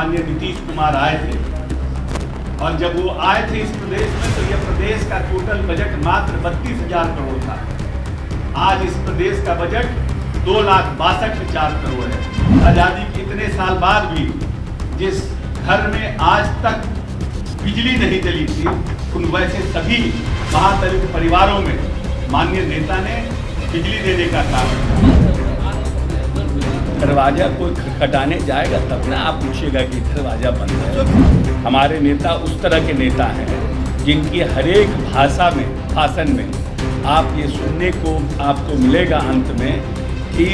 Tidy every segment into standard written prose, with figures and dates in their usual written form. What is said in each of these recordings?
माननीय नीतीश कुमार आए थे, और जब वो आए थे इस प्रदेश में तो यह प्रदेश का टोटल बजट मात्र 32,000 करोड़ था। आज इस प्रदेश का बजट 2,62,000 करोड़ है। आज़ादी के इतने साल बाद भी जिस घर में आज तक बिजली नहीं जली थी, उन वैसे सभी महादलित परिवारों में माननीय नेता ने बिजली देने का काम किया। दरवाजा कोई खटखटाने जाएगा तब ना आप पूछिएगा कि दरवाजा बंद है। हमारे नेता उस तरह के नेता हैं जिनकी हर एक भाषण में आप ये सुनने को आपको मिलेगा अंत में कि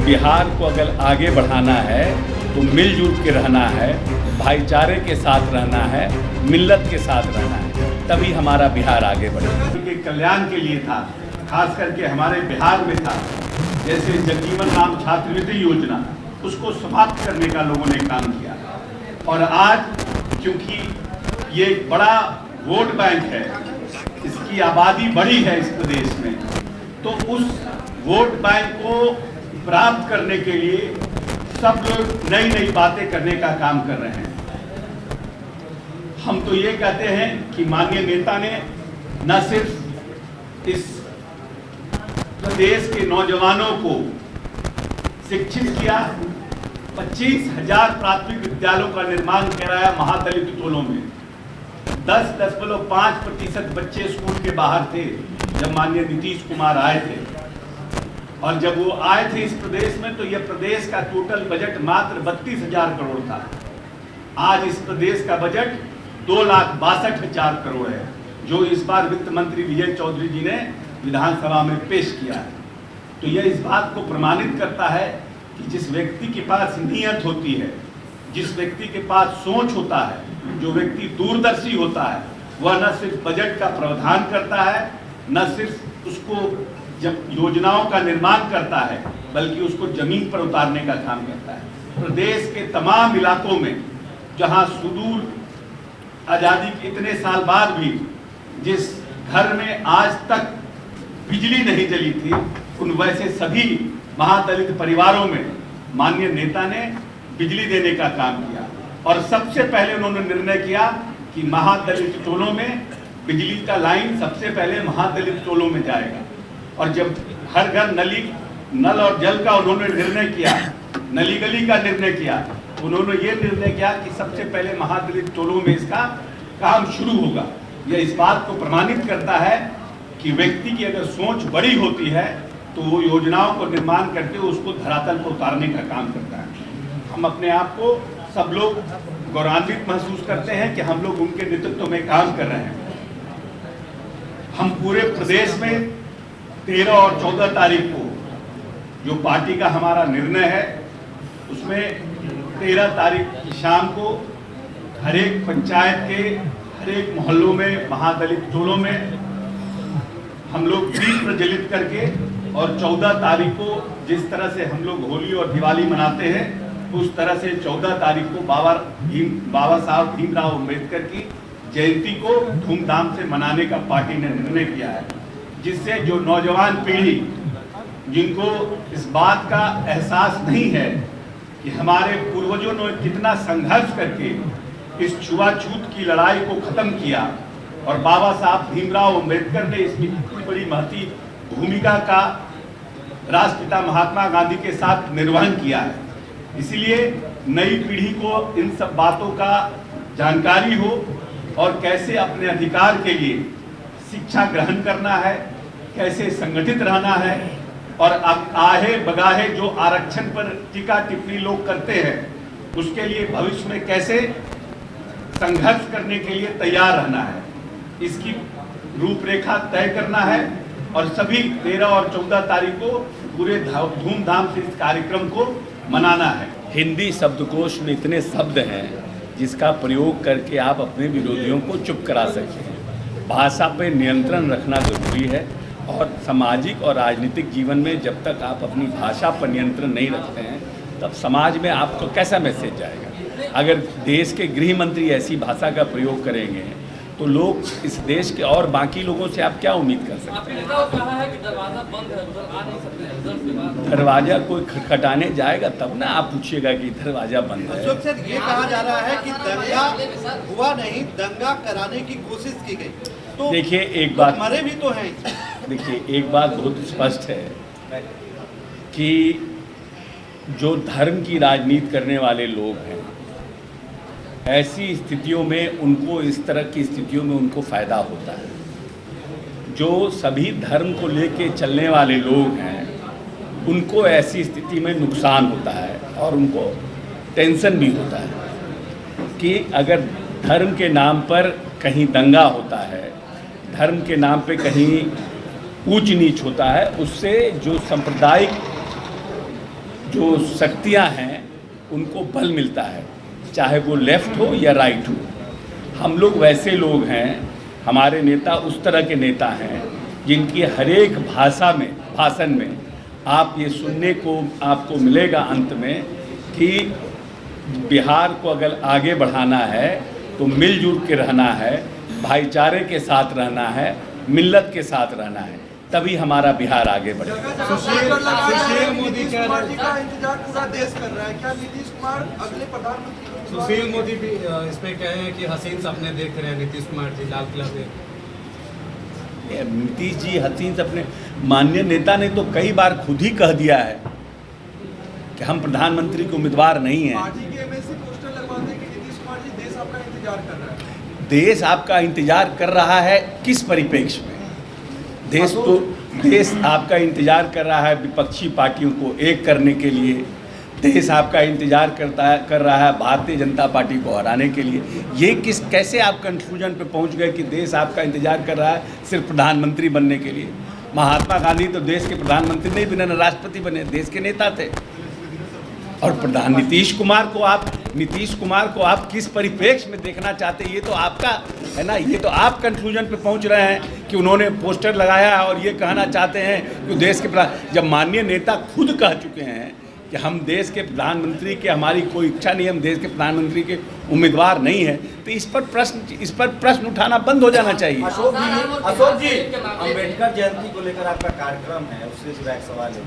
बिहार को अगर आगे बढ़ाना है तो मिलजुल के रहना है, भाईचारे के साथ रहना है, मिल्लत के साथ रहना है, तभी हमारा बिहार आगे बढ़ेगा। उनके कल्याण के लिए था, खास करके हमारे बिहार में था, जैसे जगजीवन राम छात्रवृत्ति योजना, उसको समाप्त करने का लोगों ने काम किया। और आज क्योंकि ये एक बड़ा वोट बैंक है, इसकी आबादी बड़ी है इस प्रदेश में, तो उस वोट बैंक को प्राप्त करने के लिए सब लोग नई नई बातें करने का काम कर रहे हैं। हम तो ये कहते हैं कि माननीय नेता ने न सिर्फ इस प्रदेश के नौजवानों को शिक्षित किया, 25,000 प्राथमिक विद्यालयों का निर्माण कराया महादलित टोलों में। 10.5% बच्चे स्कूल के बाहर थे जब माननीय नीतीश कुमार आए थे, और जब वो आए थे इस प्रदेश में तो यह प्रदेश का टोटल बजट मात्र 32,000 करोड़ था। आज इस प्रदेश का बजट 2,62,000 करोड़ है, जो इस बार वित्त मंत्री विजय चौधरी जी ने विधानसभा में पेश किया है। तो यह इस बात को प्रमाणित करता है कि जिस व्यक्ति के पास नीयत होती है, जिस व्यक्ति के पास सोच होता है, जो व्यक्ति दूरदर्शी होता है, वह न सिर्फ बजट का प्रावधान करता है, न सिर्फ उसको जब योजनाओं का निर्माण करता है, बल्कि उसको जमीन पर उतारने का काम करता है। प्रदेश के तमाम इलाकों में जहां सुदूर आज़ादी के इतने साल बाद भी जिस घर में आज तक बिजली नहीं जली थी, उन वैसे सभी महादलित परिवारों में माननीय नेता ने बिजली देने का काम किया। और सबसे पहले उन्होंने निर्णय किया कि महादलित टोलों में बिजली का लाइन सबसे पहले महादलित टोलों में जाएगा। और जब हर घर नल और जल का उन्होंने निर्णय किया, नली गली का निर्णय किया, उन्होंने ये निर्णय किया कि सबसे पहले महादलित टोलों में इसका काम शुरू होगा। यह इस बात को प्रमाणित करता है कि व्यक्ति की अगर सोच बड़ी होती है तो वो योजनाओं को निर्माण करके उसको धरातल पर उतारने का काम करता है। हम अपने आप को सब लोग गौरवान्वित महसूस करते हैं कि हम लोग उनके नेतृत्व में काम कर रहे हैं। हम पूरे प्रदेश में 13 और 14 तारीख को जो पार्टी का हमारा निर्णय है, उसमें 13 तारीख की शाम को हर एक पंचायत के हर एक मोहल्लों में महादलित टोलों में हम लोग दीप प्रज्वलित करके, और 14 तारीख को जिस तरह से हम लोग होली और दिवाली मनाते हैं, उस तरह से 14 तारीख को बाबा साहब भीमराव अम्बेडकर की जयंती को धूमधाम से मनाने का पार्टी ने निर्णय किया है, जिससे जो नौजवान पीढ़ी जिनको इस बात का एहसास नहीं है कि हमारे पूर्वजों ने कितना संघर्ष करके इस छुआछूत की लड़ाई को खत्म किया, और बाबा साहब भीमराव अम्बेडकर ने इसमें इतनी बड़ी महती भूमिका का राष्ट्रपिता महात्मा गांधी के साथ निर्वहन किया है। इसलिए नई पीढ़ी को इन सब बातों का जानकारी हो और कैसे अपने अधिकार के लिए शिक्षा ग्रहण करना है, कैसे संगठित रहना है, और आहे बगाहे जो आरक्षण पर टीका टिप्पणी लोग करते हैं, उसके लिए भविष्य में कैसे संघर्ष करने के लिए तैयार रहना है, इसकी रूपरेखा तय करना है। और सभी 13 और 14 तारीख को पूरे धूमधाम से इस कार्यक्रम को मनाना है। हिंदी शब्दकोश में इतने शब्द हैं जिसका प्रयोग करके आप अपने विरोधियों को चुप करा सकते हैं। भाषा पे नियंत्रण रखना जरूरी है, और सामाजिक और राजनीतिक जीवन में जब तक आप अपनी भाषा पर नियंत्रण नहीं रखते हैं, तब समाज में आपको कैसा मैसेज जाएगा। अगर देश के गृह मंत्री ऐसी भाषा का प्रयोग करेंगे तो लोग इस देश के और बाकी लोगों से आप क्या उम्मीद कर सकते हैं? आपके नेताओं ने कहा है कि दरवाजा बंद है, उधर आ नहीं सकते हैं रिजल्ट के बाद। दरवाजा कोई खटखटाने जाएगा तब ना आप पूछिएगा कि दरवाजा बंद है। अशोक सर, ये कहा जा रहा है कि दंगा हुआ नहीं, दंगा कराने की कोशिश की गई। तो देखिए एक बात, मरे भी तो हैं। देखिए एक बात बहुत स्पष्ट है कि जो धर्म की राजनीति करने वाले लोग हैं, ऐसी स्थितियों में उनको, इस तरह की स्थितियों में उनको फ़ायदा होता है। जो सभी धर्म को लेके चलने वाले लोग हैं, उनको ऐसी स्थिति में नुकसान होता है और उनको टेंशन भी होता है कि अगर धर्म के नाम पर कहीं दंगा होता है, धर्म के नाम पे कहीं ऊंच नीच होता है, उससे जो सांप्रदायिक जो शक्तियां हैं उनको बल मिलता है, चाहे वो लेफ्ट हो या राइट हो। हम लोग वैसे लोग हैं, हमारे नेता उस तरह के नेता हैं जिनकी हर एक भाषण में आप ये सुनने को आपको मिलेगा अंत में कि बिहार को अगर आगे बढ़ाना है तो मिलजुल के रहना है, भाईचारे के साथ रहना है, मिल्लत के साथ रहना है, तभी हमारा बिहार आगे बढ़ेगा। सुशील मोदी का इंतजार पूरा देश कर रहा है, क्या नीतीश कुमार अगले प्रधानमंत्री? सुशील मोदी भी इसमें कहे हैं कि हसीन सपने देख रहे हैं नीतीश कुमार जी लाल किला पे। नीतीश जी हसीन सपने, माननीय नेता ने तो कई बार खुद ही कह दिया है कि हम प्रधानमंत्री के उम्मीदवार नहीं हैं। पार्टी के एमएलसी पोस्टर लगवाते हैं कि नीतीश कुमार जी देश आपका इंतजार कर रहा है। देश आपका इंतजार कर रहा है किस परिप्रेक्ष्य में? देश आपका इंतजार कर रहा है विपक्षी पार्टियों को एक करने के लिए। देश आपका इंतजार कर रहा है भारतीय जनता पार्टी को हराने के लिए। ये कैसे आप कंक्लूजन पे पहुंच गए कि देश आपका इंतजार कर रहा है सिर्फ प्रधानमंत्री बनने के लिए? महात्मा गांधी तो देश के प्रधानमंत्री नहीं बने, न राष्ट्रपति बने, देश के नेता थे। और नीतीश कुमार को आप किस परिप्रेक्ष्य में देखना चाहते हैं, ये तो आपका है ना। ये तो आप कंक्लूजन पे पहुंच रहे हैं कि उन्होंने पोस्टर लगाया है और ये कहना चाहते हैं कि देश के जब माननीय नेता खुद कह चुके हैं कि हम देश के प्रधानमंत्री के, हमारी कोई इच्छा नहीं, हम देश के प्रधानमंत्री के उम्मीदवार नहीं है, तो इस पर प्रश्न उठाना बंद हो जाना चाहिए। अशोक जी, अम्बेडकर जयंती को लेकर आपका कार्यक्रम है, उससे जुड़ा एक सवाल है,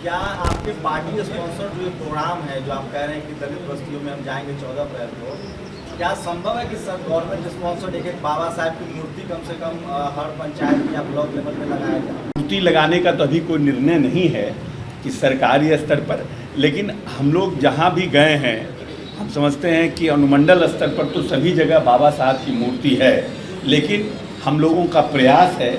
क्या आपके पार्टी स्पॉन्सर जो प्रोग्राम है, जो आप कह रहे हैं कि दलित बस्तियों में हम जाएंगे 14 अप्रैल को, क्या संभव है कि सब गवर्नमेंट स्पॉन्सर्ड एक बाबा साहब की मूर्ति कम से कम हर पंचायत या ब्लॉक लेवल पे लगाया जाए? मूर्ति लगाने का तो अभी कोई निर्णय नहीं है कि सरकारी स्तर पर, लेकिन हम लोग जहाँ भी गए हैं हम समझते हैं कि अनुमंडल स्तर पर तो सभी जगह बाबा साहब की मूर्ति है, लेकिन हम लोगों का प्रयास है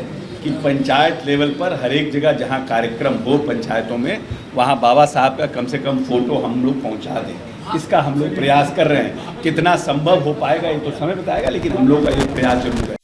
कि पंचायत लेवल पर हर एक जगह जहाँ कार्यक्रम हो पंचायतों में, वहाँ बाबा साहब का कम से कम फ़ोटो हम लोग पहुँचा दें। इसका हम लोग प्रयास कर रहे हैं। कितना संभव हो पाएगा ये तो समय बताएगा, लेकिन हम लोग का ये प्रयास जरूर है।